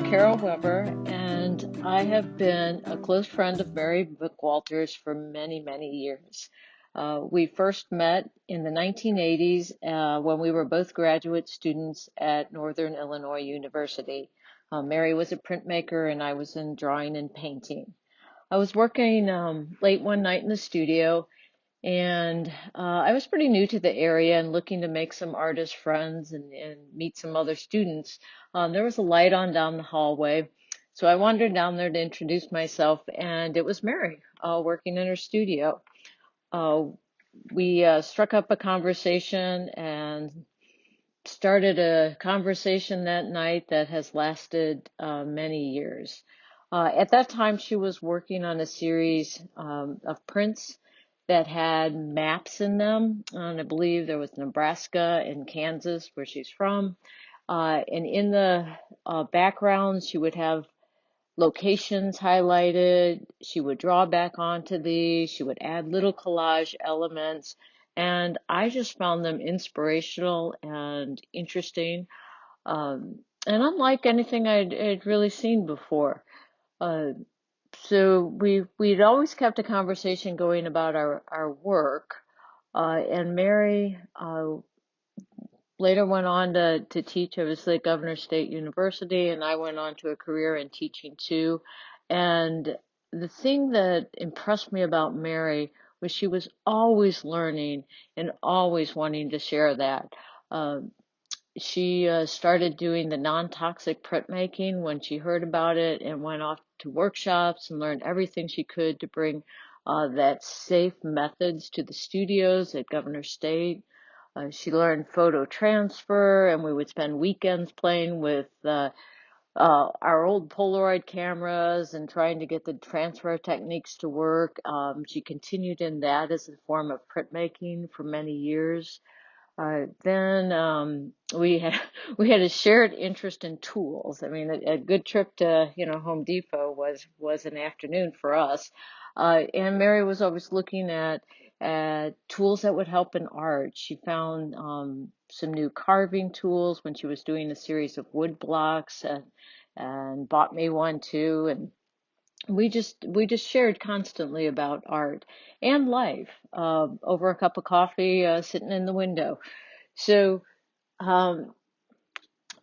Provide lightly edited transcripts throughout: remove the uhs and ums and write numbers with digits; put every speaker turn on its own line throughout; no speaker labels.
Carol Weber, and I have been a close friend of Mary Bookwalter's for many, many years. We first met in the 1980s when we were both graduate students at Northern Illinois University. Mary was a printmaker, and I was in drawing and painting. I was working late one night in the studio, and I was pretty new to the area and looking to make some artist friends and meet some other students. There was a light on down the hallway, so I wandered down there to introduce myself, and it was Mary working in her studio. Uh, we struck up a conversation and started a conversation that night that has lasted many years. At that time, she was working on a series of prints that had maps in them. And I believe there was Nebraska and Kansas, where she's from. And in the background, she would have locations highlighted. She would draw back onto these. She would add little collage elements. And I just found them inspirational and interesting, and unlike anything I'd really seen before. Uh, so we'd always kept a conversation going about our work, and Mary later went on to teach, obviously, at Governor State University, and I went on to a career in teaching too. And the thing that impressed me about Mary was she was always learning and always wanting to share that. Uh, she started doing the non-toxic printmaking when she heard about it and went off to workshops and learned everything she could to bring that safe methods to the studios at Governor State. She learned photo transfer, and we would spend weekends playing with our old Polaroid cameras and trying to get the transfer techniques to work. She continued in that as a form of printmaking for many years. Then we had we had a shared interest in tools. I mean, a good trip to Home Depot was an afternoon for us. And Mary was always looking at tools that would help in art. She found some new carving tools when she was doing a series of wood blocks, and bought me one too. And we just shared constantly about art and life over a cup of coffee, sitting in the window. So um,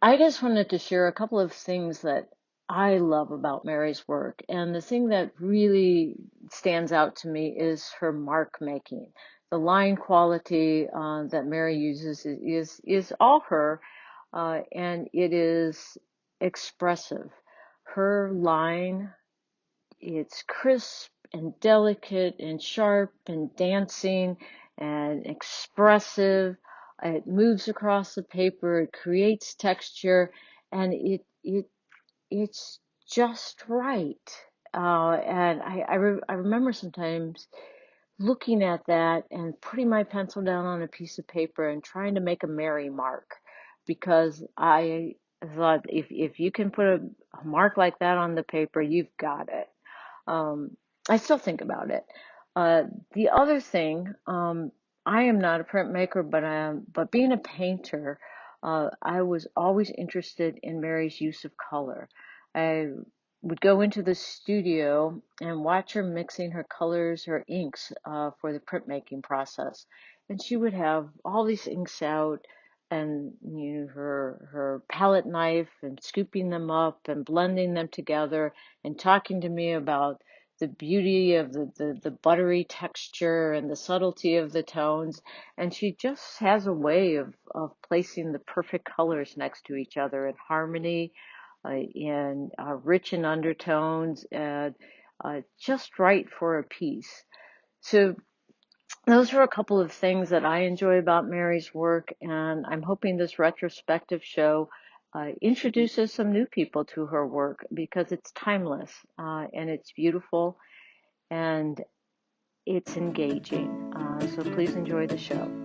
I just wanted to share a couple of things that I love about Mary's work. And the thing that really stands out to me is her mark making. The line quality that Mary uses is all her, and it is expressive. Her line, it's crisp and delicate and sharp and dancing and expressive. It moves across the paper. It creates texture, and it's just right. And I remember sometimes looking at that and putting my pencil down on a piece of paper and trying to make a Mary mark, because I thought if you can put a mark like that on the paper, you've got it. Um, I still think about it. Uh, the other thing, I am not a printmaker, but being a painter, I was always interested in Mary's use of color. I would go into the studio and watch her mixing her colors, her inks, for the printmaking process. And she would have all these inks out, and her palette knife, and scooping them up and blending them together and talking to me about the beauty of the buttery texture and the subtlety of the tones. And she just has a way of placing the perfect colors next to each other in harmony, and rich in undertones, and just right for a piece. So those are a couple of things that I enjoy about Mary's work, and I'm hoping this retrospective show introduces some new people to her work, because it's timeless, and it's beautiful, and it's engaging. So please enjoy the show.